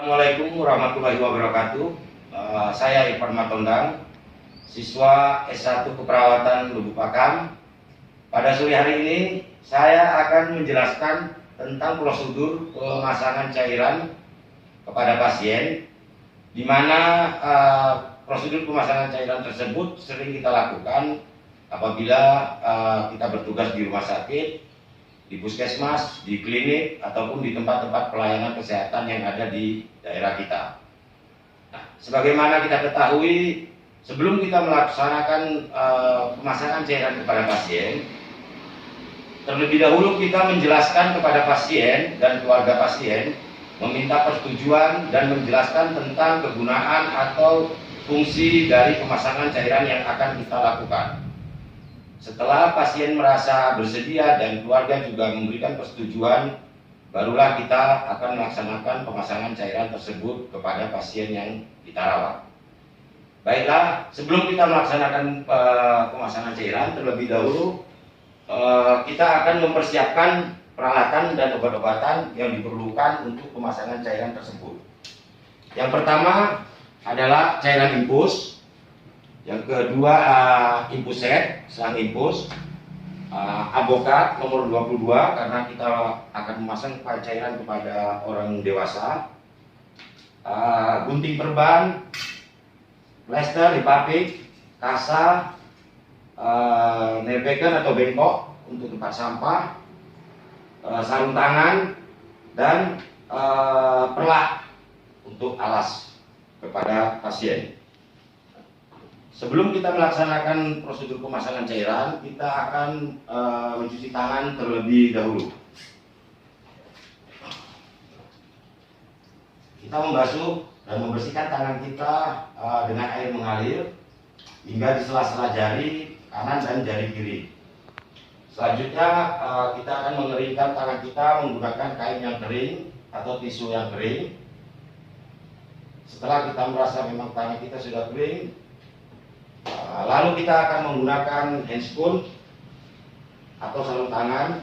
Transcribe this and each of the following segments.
Assalamualaikum warahmatullahi wabarakatuh. Saya Irfan Matondang, siswa S1 Keperawatan Lubuk Pakam. Pada sore hari ini saya akan menjelaskan tentang prosedur pemasangan cairan kepada pasien, di mana prosedur pemasangan cairan tersebut sering kita lakukan apabila kita bertugas di rumah sakit, di puskesmas, di klinik, ataupun di tempat-tempat pelayanan kesehatan yang ada di daerah kita. Nah, sebagaimana kita ketahui, sebelum kita melaksanakan pemasangan cairan kepada pasien, terlebih dahulu kita menjelaskan kepada pasien dan keluarga pasien, meminta persetujuan dan menjelaskan tentang kegunaan atau fungsi dari pemasangan cairan yang akan kita lakukan. Setelah pasien merasa bersedia dan keluarga juga memberikan persetujuan, barulah kita akan melaksanakan pemasangan cairan tersebut kepada pasien yang kita rawat. Baiklah, sebelum kita melaksanakan pemasangan cairan, terlebih dahulu kita akan mempersiapkan peralatan dan obat-obatan yang diperlukan untuk pemasangan cairan tersebut. Yang pertama adalah cairan infus. Yang kedua infuset, selang infus, avokat nomor 22 karena kita akan memasang cairan kepada orang dewasa, gunting perban, plester, lipapik, kasa, nail atau bengkok untuk tempat sampah, sarung tangan, dan perlak untuk alas kepada pasien. Sebelum kita melaksanakan prosedur pemasangan cairan, kita akan mencuci tangan terlebih dahulu. Kita membasuh dan membersihkan tangan kita dengan air mengalir hingga di sela-sela jari kanan dan jari kiri. Selanjutnya kita akan mengeringkan tangan kita menggunakan kain yang kering atau tisu yang kering. Setelah kita merasa memang tangan kita sudah kering, lalu kita akan menggunakan handscoon atau sarung tangan.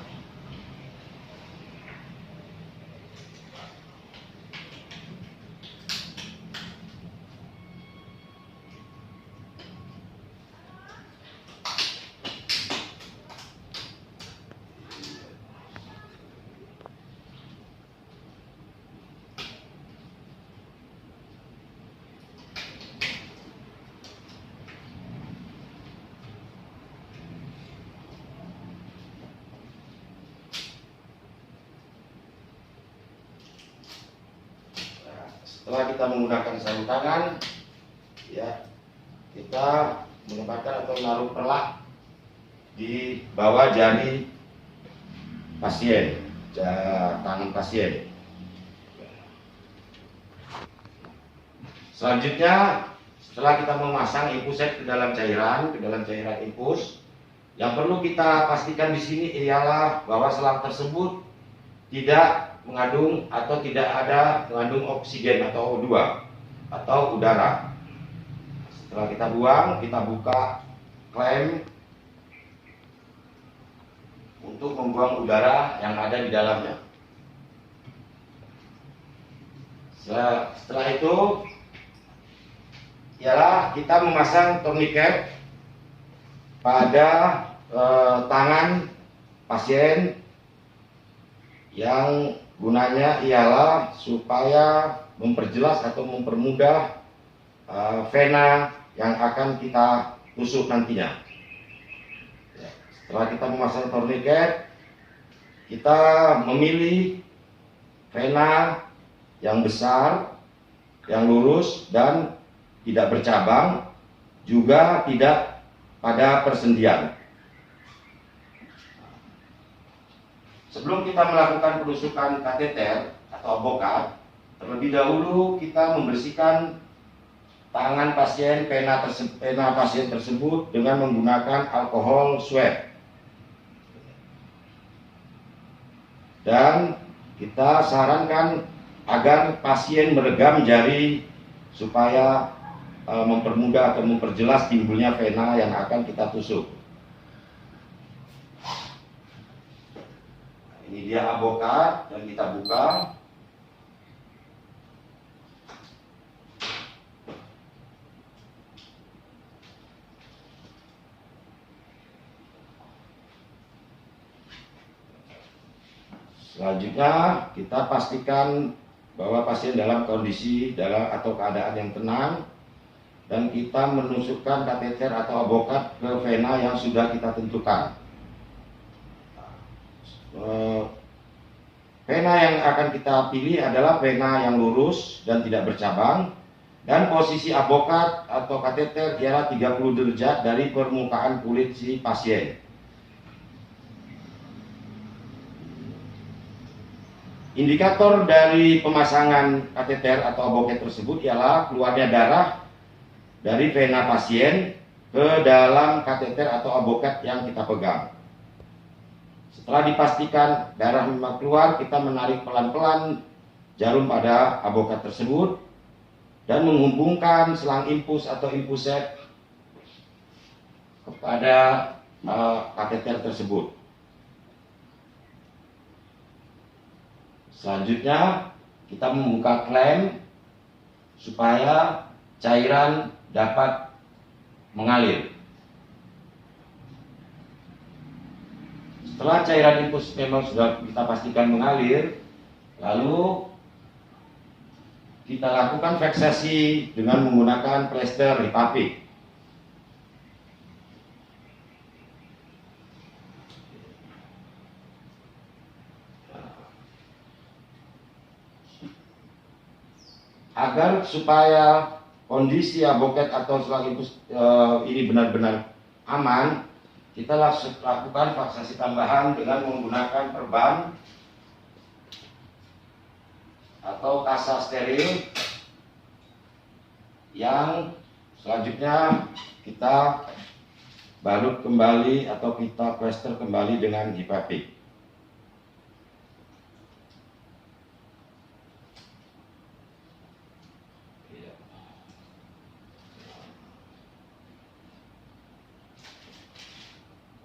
Setelah kita menggunakan sarung tangan, ya, kita menempatkan atau menaruh perlak di bawah jari pasien, tangan pasien. Selanjutnya, setelah kita memasang infuset ke dalam cairan infus, yang perlu kita pastikan di sini ialah bahwa selang tersebut tidak mengandung atau tidak ada mengandung oksigen atau O2 atau udara. Setelah kita buang, kita buka klem untuk membuang udara yang ada di dalamnya. Setelah itu ialah kita memasang tourniquet pada tangan pasien yang gunanya ialah supaya memperjelas atau mempermudah vena yang akan kita tusuk nantinya. Setelah kita memasang tourniquet, kita memilih vena yang besar, yang lurus dan tidak bercabang, juga tidak pada persendian. Sebelum kita melakukan penusukan kateter atau avokat, terlebih dahulu kita membersihkan tangan pasien, pena pasien tersebut dengan menggunakan alkohol swab. Dan kita sarankan agar pasien meregam jari supaya mempermudah atau memperjelas timbulnya vena yang akan kita tusuk. Ini dia avokat dan kita buka. Selanjutnya kita pastikan bahwa pasien dalam kondisi atau keadaan yang tenang, dan kita menusukkan kateter atau avokat ke vena yang sudah kita tentukan. Vena yang akan kita pilih adalah vena yang lurus dan tidak bercabang, dan posisi avokat atau kateter ialah 30 derajat dari permukaan kulit si pasien. Indikator dari pemasangan kateter atau avokat tersebut ialah keluarnya darah dari vena pasien ke dalam kateter atau avokat yang kita pegang. Setelah dipastikan darah memang keluar, kita menarik pelan-pelan jarum pada avokat tersebut dan menghubungkan selang infus atau infuset kepada kateter tersebut. Selanjutnya kita membuka klem supaya cairan dapat mengalir. Setelah cairan infus memang sudah kita pastikan mengalir, lalu kita lakukan fiksasi dengan menggunakan plester Lipapik. Agar supaya kondisi avokat atau selang infus ini benar-benar aman, kita lakukan fiksasi tambahan dengan menggunakan perban atau kasa steril, yang selanjutnya kita balut kembali atau kita plester kembali dengan Lipapik.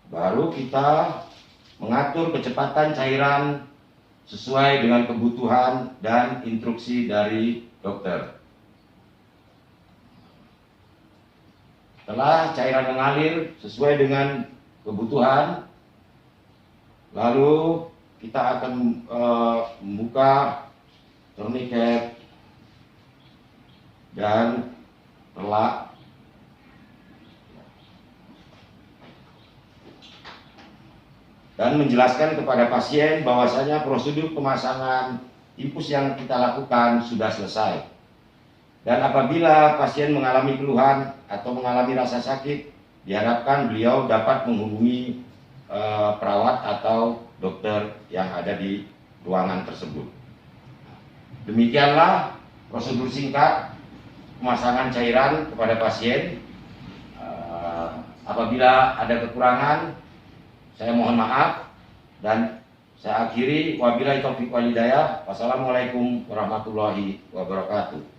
Baru kita mengatur kecepatan cairan sesuai dengan kebutuhan dan instruksi dari dokter. Setelah cairan mengalir sesuai dengan kebutuhan, lalu kita akan membuka tourniquet dan perlak. Dan menjelaskan kepada pasien bahwasanya prosedur pemasangan infus yang kita lakukan sudah selesai. Dan apabila pasien mengalami keluhan atau mengalami rasa sakit, diharapkan beliau dapat menghubungi perawat atau dokter yang ada di ruangan tersebut. Demikianlah prosedur singkat pemasangan cairan kepada pasien. Apabila ada kekurangan, saya mohon maaf, dan saya akhiri. Wabillahi taufiq wal hidayah. Wassalamualaikum warahmatullahi wabarakatuh.